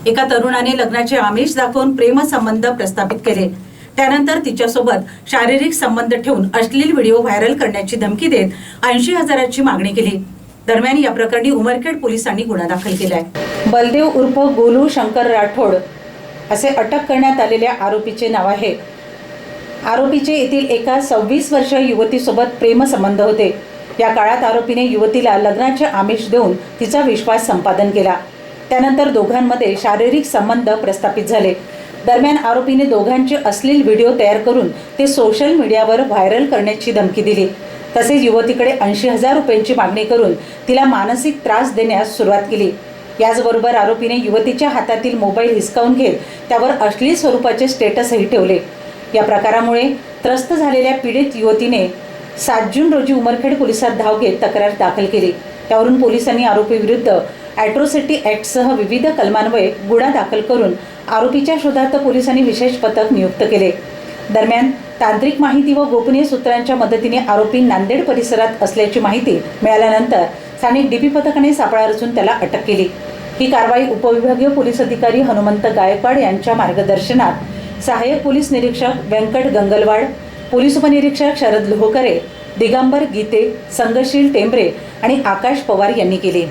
एका तरुणाने लग्नाचे आमिष दाखवून प्रेमसंबंध प्रस्थापित केले। त्यानंतर तिच्यासोबत शारीरिक संबंध ठेवून अश्लील व्हिडिओ व्हायरल करण्याची धमकी देत 80,000ची मागणी केली। दरम्यान या प्रकरणी उमरखेड पोलिसांनी गुन्हा दाखल केलाय। बलदेव उर्फ गोलू शंकर राठोड असे अटक करण्यात आलेल्या आरोपीचे नाव आहे। आरोपीचे येथील एका 26 वर्षीय युवतीसोबत प्रेमसंबंध होते। या काळात आरोपीने युवतीला लग्नाचे आमिष देऊन तिचा विश्वास संपादन केला। त्यानंतर दोघांमध्ये शारीरिक संबंध प्रस्थापित झाले। दरम्यान आरोपीने दोघांचे अश्लील व्हिडिओ तयार करून ते सोशल मीडियावर व्हायरल करण्याची धमकी दिली। तसेच युवतीकडे 80,000 रुपयांची मागणी करून तिला मानसिक त्रास देण्यास सुरुवात केली। याचबरोबर आरोपीने युवतीच्या हातातील मोबाईल हिसकावून घेत त्यावर अश्लील स्वरूपाचे स्टेटसही ठेवले। या प्रकारामुळे त्रस्त झालेल्या पीडित युवतीने 7 जून रोजी उमरखेड पोलिसात धाव घेत तक्रार दाखल केली। त्यावरून पोलिसांनी आरोपीविरुद्ध ॲट्रॉसिटी ॲक्टसह विविध कलमान्वये गुन्हा दाखल करून आरोपीच्या शोधार्थ पोलिसांनी विशेष पथक नियुक्त केले। दरम्यान तांत्रिक माहिती व गोपनीय सूत्रांच्या मदतीने आरोपी नांदेड परिसरात असल्याची माहिती मिळाल्यानंतर स्थानिक डीपी पथकाने सापळा रचून त्याला अटक केली। ही कारवाई उपविभागीय पोलीस अधिकारी हनुमंत गायकवाड यांच्या मार्गदर्शनात सहाय्यक पोलीस निरीक्षक व्यंकट गंगलवाड, पोलीस उपनिरीक्षक शरद लोहकरे, दिगंबर गीते, संघशील टेंबरे आणि आकाश पवार यांनी केली।